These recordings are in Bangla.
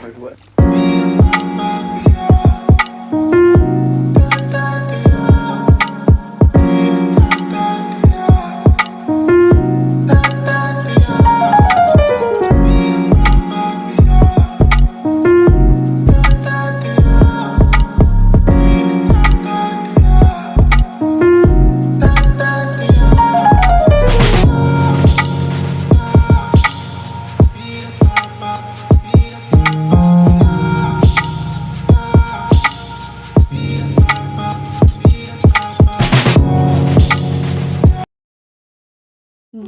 একবার।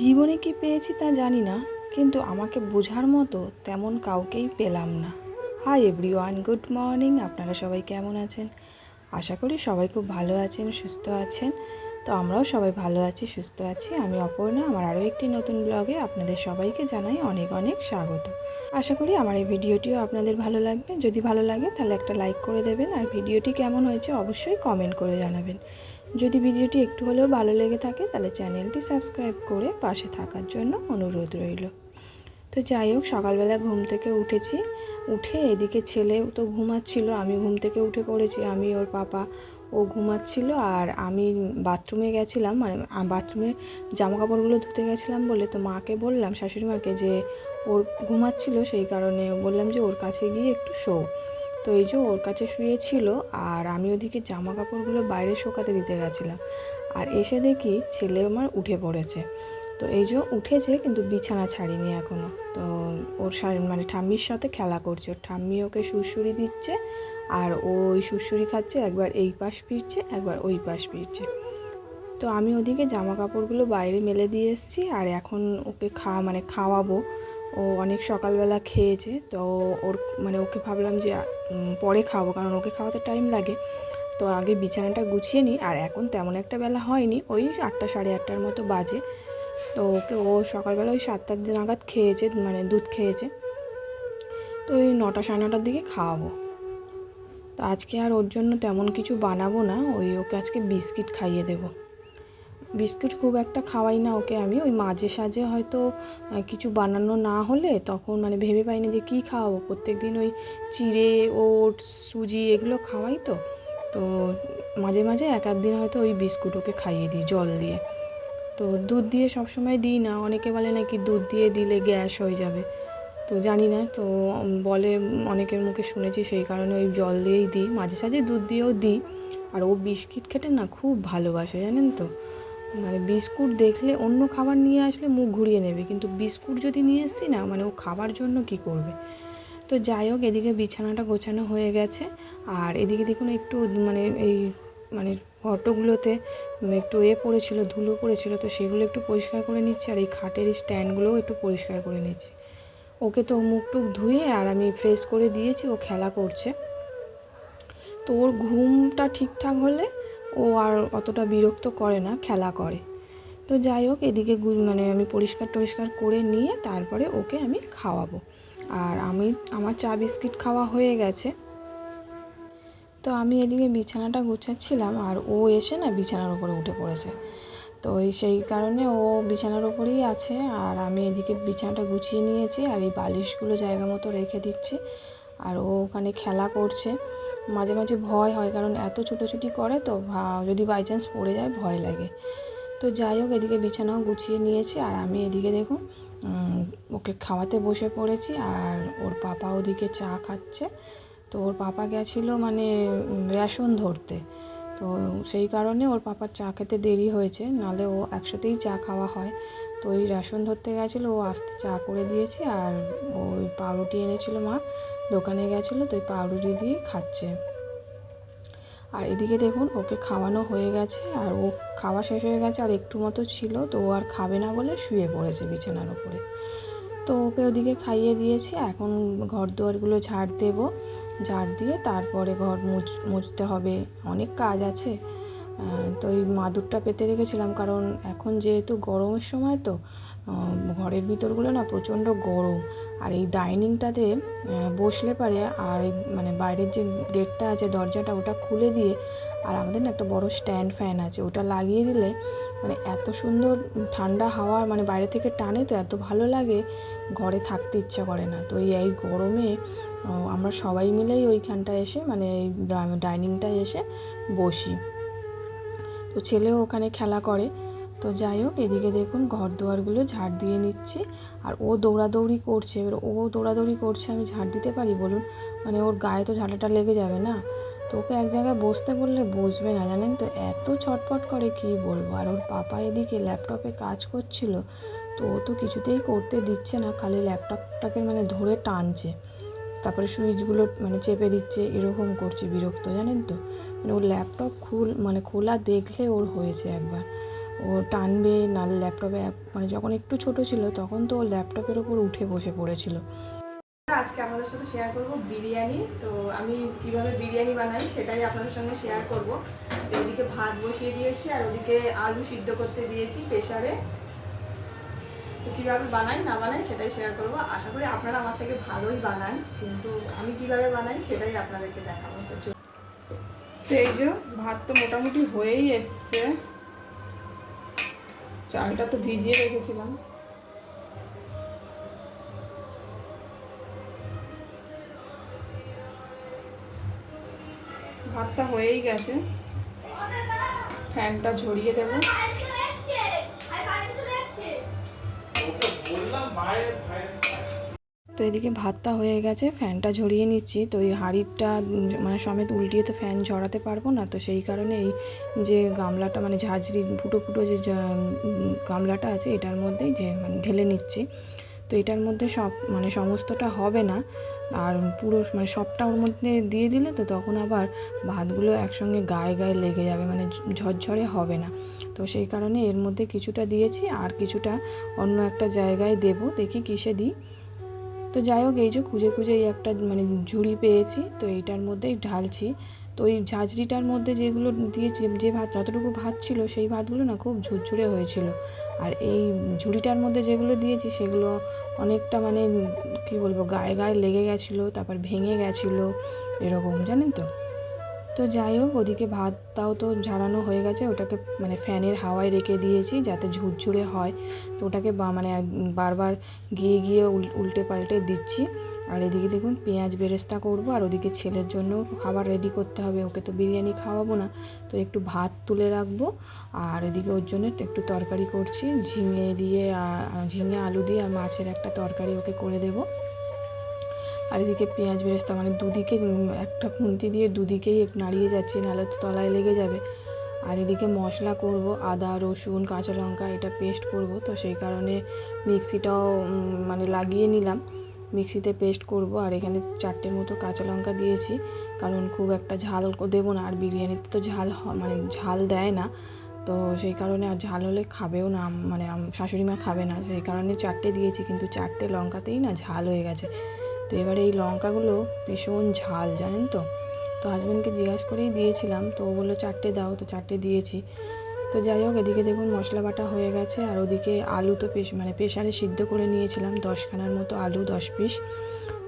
জীবনে কি পেয়েছি তা জানি না, কিন্তু আমাকে বোঝার মতো তেমন কাউকেই পেলাম না। Hi everyone, good morning. আপনারা সবাই কেমন আছেন? আশা করি সবাই খুব ভালো আছেন, সুস্থ আছেন। তো আমরাও সবাই ভালো আছি, সুস্থ আছি। আমি অপর্ণা, আমার আরও একটি নতুন ব্লগে আপনাদের সবাইকে জানাই অনেক অনেক স্বাগত। আশা করি আমার এই ভিডিওটিও আপনাদের ভালো লাগবে। যদি ভালো লাগে তাহলে একটা লাইক করে দেবেন, আর ভিডিওটি কেমন হয়েছে অবশ্যই কমেন্ট করে জানাবেন। যদি ভিডিওটি একটু হলেও ভালো লেগে থাকে তাহলে চ্যানেলটি সাবস্ক্রাইব করে পাশে থাকার জন্য অনুরোধ রইল। তো যাই হোক, সকালবেলা ঘুম থেকে উঠেছি, উঠে এদিকে ছেলে তো ঘুমাচ্ছিল, আমি ঘুম থেকে উঠে পড়েছি। আমি ওর পাপা, ও ঘুমাচ্ছিল, আর আমি বাথরুমে গেছিলাম, মানে বাথরুমে জামা কাপড়গুলো ধুতে গেছিলাম বলে তো মাকে বললাম, শাশুড়ি মাকে, যে ওর ঘুমাচ্ছিল, সেই কারণে বললাম যে ওর কাছে গিয়ে একটু শো। তো এই যে ওর কাছে শুয়েছিল, আর আমি ওদিকে জামা কাপড়গুলো বাইরে শোকাতে দিতে গেছিলাম, আর এসে দেখি ছেলে আমার উঠে পড়েছে। তো এই যে উঠেছে, কিন্তু বিছানা ছাড়িনি এখনও। তো ওর মানে ঠাম্মির সাথে খেলা করছে, ওর ঠাম্মি ওকে সুড়সুড়ি দিচ্ছে, আর ওই সুড়সুড়ি খাচ্ছে, একবার এই পাশ ফিরছে, একবার ওই পাশ ফিরছে। তো আমি ওদিকে জামা কাপড়গুলো বাইরে মেলে দিয়ে এসেছি, আর এখন ওকে খাওয়াবো। ও অনেক সকালবেলা খেয়েছে, তো ওর মানে ওকে ভাবলাম যে পরে খাওয়াবো, কারণ ওকে খাওয়াতে টাইম লাগে। তো আগে বিছানাটা গুছিয়ে নিই, আর এখন তেমন একটা বেলা হয়নি, ওই 8টা সাড়ে 8টার মতো বাজে। তো ওকে ও সকালবেলা ওই 7টার নাগাদ খেয়েছে, মানে দুধ খেয়েছে। তো ওই 9টা সাড়ে 9টার দিকে খাওয়াবো। তো আজকে আর ওর জন্য তেমন কিছু বানাবো না, ওই ওকে আজকে বিস্কিট খাইয়ে দেবো। বিস্কুট খুব একটা খাওয়াই না ওকে আমি, ওই মাঝে সাঝে হয়তো কিছু বানানো না হলে তখন মানে ভেবে পাই না যে কী খাওয়াবো। প্রত্যেক দিন ওই চিড়ে, ওটস, সুজি এগুলো খাওয়াই, তো তো মাঝে মাঝে এক আধ দিন হয়তো ওই বিস্কুট ওকে খাইয়ে দিই জল দিয়ে। তো দুধ দিয়ে সবসময় দিই না, অনেকে বলে নাকি দুধ দিয়ে দিলে গ্যাস হয়ে যাবে, তো জানি না, তো বলে অনেকের মুখে শুনেছি, সেই কারণে ওই জল দিয়েই দিই, মাঝে সাঝে দুধ দিয়েও দিই। আর ও বিস্কিট খেতে না খুব ভালোবাসে, জানেন তো। মানে বিস্কুট দেখলে অন্য খাবার নিয়ে আসলে মুখ ঘুরিয়ে নেবে, কিন্তু বিস্কুট যদি নিয়ে এসছি না, মানে ও খাবার জন্য কি করবে। তো যাই হোক, এদিকে বিছানাটা গোছানো হয়ে গেছে, আর এদিকে দেখুন একটু মানে এই মানে ফটোগুলোতে একটু পড়েছিল, ধুলো পড়েছিল, তো সেগুলো একটু পরিষ্কার করে নিচ্ছি, আর এই খাটের স্ট্যান্ডগুলোও একটু পরিষ্কার করে নিচ্ছি। ওকে তো মুখ টুক ধুয়ে আর আমি ফ্রেশ করে দিয়েছি, ও খেলা করছে। তো ওর ঘুমটা ঠিকঠাক হলে ও আর অতটা বিরক্ত করে না, খেলা করে। তো যাই হোক, এদিকে মানে আমি পরিষ্কার টরিষ্কার করে নিয়ে তারপরে ওকে আমি খাওয়াবো। আর আমার চা বিস্কিট খাওয়া হয়ে গেছে। তো আমি এদিকে বিছানাটা গুছাচ্ছিলাম, আর ও এসে না বিছানার উপরে উঠে পড়েছে। তো সেই কারণে ও বিছানার ওপরেই আছে, আর আমি এদিকে বিছানাটা গুছিয়ে নিয়েছি, আর এই বালিশগুলো জায়গা মতো রেখে দিচ্ছি। আর ও ওখানে খেলা করছে। মাঝে মাঝে ভয় হয়, কারণ এত ছুটোছুটি করে, তো যদি বাই চান্স পড়ে যায় ভয় লাগে। তো যাই হোক, এদিকে বিছানাও গুছিয়ে নিয়েছি, আর আমি এদিকে দেখুন ওকে খাওয়াতে বসে পড়েছি, আর ওর পাপা ওদিকে চা খাচ্ছে। তো ওর পাপা গেছিলো মানে রেশন ধরতে, তো সেই কারণে ওর পাপার চা খেতে দেরি হয়েছে, নাহলে ও একসাথেই চা খাওয়া হয়। তো ওই রেশন ধরতে গেছিলো, ও আসতে চা করে দিয়েছি, আর ওই পাউরুটি এনেছিল মা, দোকানে গেছিলো, তো ওই পাউরুটি দিয়ে খাচ্ছে। আর এদিকে দেখুন ওকে খাওয়ানো হয়ে গেছে, আর ও খাওয়া শেষ হয়ে গেছে, আর একটু মতো ছিল, তো ও আর খাবে না বলে শুয়ে পড়েছে বিছানার ওপরে। তো ওকে ওদিকে খাইয়ে দিয়েছি, এখন ঘর দুয়ারগুলো ঝাড় দেবো, ঝাড় দিয়ে তারপরে ঘর মুছতে হবে, অনেক কাজ আছে। তো এই মাদুরটা পেতে রেখেছিলাম, কারণ এখন যেহেতু গরমের সময়, তো ঘরের ভিতরগুলো না প্রচণ্ড গরম। আর এই ডাইনিংটাতে বসলে পারে আর মানে বাইরের যে গেটটা আছে দরজাটা ওটা খুলে দিয়ে আর আমাদের না একটা বড় স্ট্যান্ড ফ্যান আছে, ওটা লাগিয়ে দিলে মানে এত সুন্দর ঠান্ডা হাওয়া মানে বাইরে থেকে টানে, তো এত ভালো লাগে, ঘরে থাকতে ইচ্ছা করে না। তো এই গরমে আমরা সবাই মিলেই ওইখানটায় এসে মানে এই ডাইনিংটায় এসে বসি। তো ছেলেও ওখানে খেলা করে। তো যাই হোক, এদিকে দেখুন ঘর দুয়ারগুলো ঝাড় দিয়ে নিচ্ছি। আর ও দৌড়াদৌড়ি করছে, এবার ও দৌড়াদৌড়ি করছে, আমি ঝাড় দিতে পারি বলুন? মানে ওর গায়ে তো ঝাঁটাটা লেগে যাবে না। তো ওকে এক জায়গায় বসতে বললে বসবে না, জানেন তো, এত ছটফট করে কী বলবো। আর ওর পাপা এদিকে ল্যাপটপে কাজ করছিল, তো ও তো কিছুতেই করতে দিচ্ছে না, খালি ল্যাপটপটাকে মানে ধরে টানছে, তারপরে সুইচগুলো মানে চেপে দিচ্ছে, এরকম করছে, বিরক্ত, জানেন তো। মানে ওর ল্যাপটপ খোলা দেখলে ওর হয়েছে একবার, ও টানবে না ল্যাপটপে। মানে যখন একটু ছোট ছিল তখন তো ও ল্যাপটপের ওপর উঠে বসে পড়েছিল। আজকে আপনাদের সাথে শেয়ার করব বিরিয়ানি। তো আমি কিভাবে বিরিয়ানি বানাই সেটাই আপনাদের সঙ্গে শেয়ার করব। এদিকে ভাত বসিয়ে দিয়েছি আর ওদিকে আলু সিদ্ধ করতে দিয়েছি প্রেসারে। তো কীভাবে বানাই না বানাই সেটাই শেয়ার করব। আশা করি আপনারা আমার থেকে ভালোই বানান, কিন্তু আমি কিভাবে বানাই সেটাই আপনাদেরকে দেখাবো। তো এই যে ভাত তো মোটামুটি হয়েই এসছে, চালটা তো ভিজিয়ে রেখেছিলাম। ভাতটা হয়েই গেছে, ফ্যানটা ঝরিয়ে দেবো। তো এদিকে ভাতটা হয়ে গেছে, ফ্যানটা ঝরিয়ে নিচ্ছি। তো এই হাঁড়িটা মানে সমেত উল্টিয়ে তো ফ্যান ঝরাতে পারবো না, তো সেই কারণে এই যে গামলাটা মানে ঝাঁঝরি ফুটো ফুটো যে গামলাটা আছে এটার মধ্যেই যে মানে ঢেলে নিচ্ছি। তো এটার মধ্যে সব মানে সমস্তটা হবে না, আর পুরো মানে সবটা ওর মধ্যে দিয়ে দিলে তো তখন আবার ভাতগুলো একসঙ্গে গায়ে গায়ে লেগে যাবে, মানে ঝরঝরে হবে না। তো সেই কারণে এর মধ্যে কিছুটা দিয়েছি আর কিছুটা অন্য একটা জায়গায় দেব, দেখি কিসে দিই। তো যাই হোক, এই যে খুঁজে খুঁজে এই একটা মানে ঝুড়ি পেয়েছি, তো এইটার মধ্যেই ঢালছি। তো ওই ঝাঁঝরিটার মধ্যে যেগুলো দিয়েছি, যে ভাত যতটুকু ভাত ছিল সেই ভাতগুলো না খুব ঝুরঝুরে হয়েছিল। আর এই ঝুড়িটার মধ্যে যেগুলো দিয়েছি সেগুলো অনেকটা মানে কি বলবো গায়ে গায়ে লেগে গেছিলো, তারপর ভেঙে গেছিলো, এরকম, জানেন তো। তো যাই হোক, ওদিকে ভাতটাও তো ঝাড়ানো হয়ে গেছে, ওটাকে মানে ফ্যানের হাওয়ায় রেখে দিয়েছি যাতে ঝুরঝুরে হয়। তো ওটাকে মানে বারবার গিয়ে গিয়ে উল্টে পাল্টে দিচ্ছি। আর এদিকে দেখুন পেঁয়াজ বেরেস্তা করব, আর ওদিকে ছেলের জন্য খাবার রেডি করতে হবে, ওকে তো বিরিয়ানি খাওয়াবো না, তো একটু ভাত তুলে রাখবো। আর এদিকে ওর জন্য একটু তরকারি করছি, ঝিঙে আলু দিয়ে আর মাছের একটা তরকারি ওকে করে দেবো। আর এদিকে পেঁয়াজ বেরেস্তা মানে দুদিকে একটা খুন্তি দিয়ে দুদিকেই নাড়িয়ে যাচ্ছি, নাহলে তো তলায় লেগে যাবে। আর এদিকে মশলা করব, আদা রসুন কাঁচা লঙ্কা এটা পেস্ট করব, তো সেই কারণে মিক্সিটাও মানে লাগিয়ে নিলাম, মিক্সিতে পেস্ট করব। আর এখানে 4টের মতো কাঁচা লঙ্কা দিয়েছি, কারণ খুব একটা ঝাল দেবো না, আর বিরিয়ানিতে তো মানে ঝাল দেয় না, তো সেই কারণে আর ঝাল হলে খাবেও না, মানে শাশুড়ি মা খাবে না, সেই কারণে 4টে দিয়েছি, কিন্তু 4টে লঙ্কাতেই না ঝাল হয়ে গেছে। তো এবারে এই লঙ্কাগুলো ভীষণ ঝাল, জানেন তো। তো হাজব্যান্ডকে জিজ্ঞাসা করেই দিয়েছিলাম, তো ও বললো 4টে দাও, তো 4টে দিয়েছি। তো যাই হোক, এদিকে দেখুন মশলা বাটা হয়ে গেছে। আর ওদিকে আলু তো মানে প্রেশারে সিদ্ধ করে নিয়েছিলাম 10খানার মতো আলু, 10 পিস।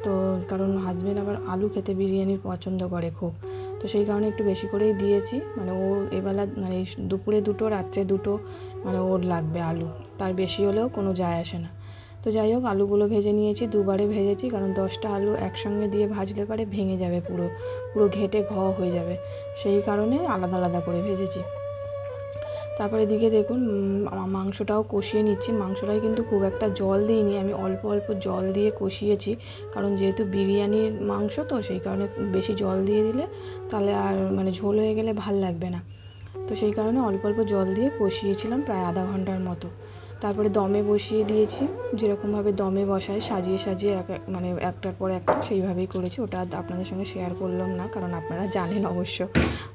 তো কারণ হাজব্যান্ড আবার আলু খেতে বিরিয়ানির পছন্দ করে খুব, তো সেই কারণে একটু বেশি করেই দিয়েছি। মানে ও এবেলা মানে দুপুরে 2টো রাত্রে 2টো মানে ওর লাগবে আলু, তার বেশি হলেও কোনো যায় আসে না। তো যাই হোক, আলুগুলো ভেজে নিয়েছি, দুবারে ভেজেছি, কারণ 10টা আলু একসঙ্গে দিয়ে ভাজলে পারে ভেঙে যাবে, পুরো পুরো ঘেঁটে হয়ে যাবে, সেই কারণে আলাদা আলাদা করে ভেজেছি। তারপরে এদিকে দেখুন মাংসটাও কষিয়ে নিচ্ছি। মাংসটায় কিন্তু খুব একটা জল দিইনি, আমি অল্প অল্প জল দিয়ে কষিয়েছি, কারণ যেহেতু বিরিয়ানির মাংস তো সেই কারণে বেশি জল দিয়ে দিলে তাহলে আর মানে ঝোল হয়ে গেলে ভাল লাগবে না, তো সেই কারণে অল্প অল্প জল দিয়ে কষিয়েছিলাম প্রায় আধা ঘন্টার মতো। তারপরে দমে বসিয়ে দিয়েছি, যেরকমভাবে দমে বসায় সাজিয়ে সাজিয়ে মানে একটার পর একটা সেইভাবেই করেছি। ওটা আপনাদের সঙ্গে শেয়ার করলাম না, কারণ আপনারা জানেন অবশ্য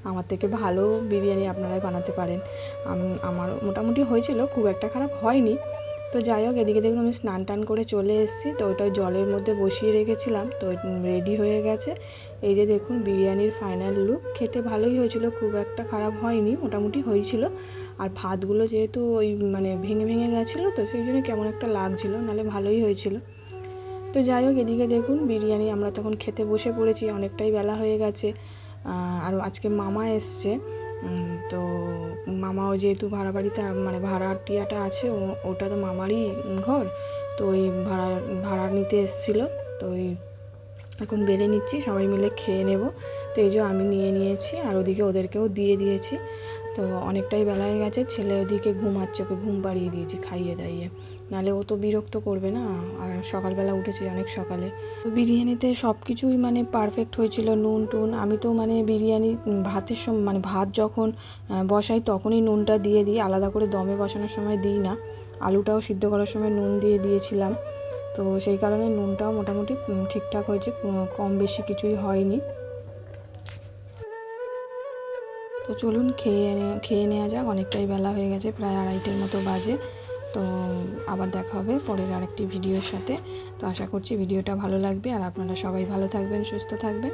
আমার থেকে ভালো বিরিয়ানি আপনারাই বানাতে পারেন। আমার মোটামুটি হয়েছিল, খুব একটা খারাপ হয়নি। তো যাই হোক, এদিকে দেখুন আমি স্নান টান করে চলে এসেছি, তো ওইটা জলের মধ্যে বসিয়ে রেখেছিলাম, তো রেডি হয়ে গেছে। এই যে দেখুন বিরিয়ানির ফাইনাল লুক, খেতে ভালোই হয়েছিল, খুব একটা খারাপ হয়নি, মোটামুটি হয়েছিল। আর ভাতগুলো যেহেতু ওই মানে ভেঙে ভেঙে গেছিলো তো সেই জন্য কেমন একটা লাগছিলো, নাহলে ভালোই হয়েছিল। তো যাই হোক, এদিকে দেখুন বিরিয়ানি আমরা তখন খেতে বসে পড়েছি, অনেকটাই বেলা হয়ে গেছে। আর আজকে মামা এসছে, তো মামাও যেহেতু ভাড়া বাড়িতে মানে ভাড়াটিয়াটা আছে, ওটা তো মামারই ঘর, তো ওই ভাড়া নিতে এসেছিলো। তো ওই এখন বেড়ে নিচ্ছি, সবাই মিলে খেয়ে নেব। তো এই যে আমি নিয়ে নিয়েছি, আর ওদিকে ওদেরকেও দিয়ে দিয়েছি। তো অনেকটাই বেলা হয়ে গেছে, ছেলে ওদিকে ঘুমাচ্ছে, ওকে ঘুম পাড়িয়ে দিয়েছি খাইয়ে দাইয়ে, নাহলে ও তো বিরক্ত করবে না। আর সকালবেলা উঠেছে অনেক সকালে। তো বিরিয়ানিতে সব কিছুই মানে পারফেক্ট হয়েছিল, নুন টুন। আমি তো মানে বিরিয়ানি ভাতের সময় মানে ভাত যখন বসাই তখনই নুনটা দিয়ে দিই, আলাদা করে দমে বসানোর সময় দিই না। আলুটাও সিদ্ধ করার সময় নুন দিয়ে দিয়েছিলাম, তো সেই কারণে নুনটাও মোটামুটি ঠিকঠাক হয়েছে, কম বেশি কিছুই হয়নি। তো চলুন খেয়ে নেওয়া যাক, অনেকটাই বেলা হয়ে গেছে, প্রায় 2:30 মতো বাজে। তো আবার দেখা হবে পরের আরেকটি ভিডিওর সাথে। তো আশা করছি ভিডিওটা ভালো লাগবে, আর আপনারা সবাই ভালো থাকবেন, সুস্থ থাকবেন।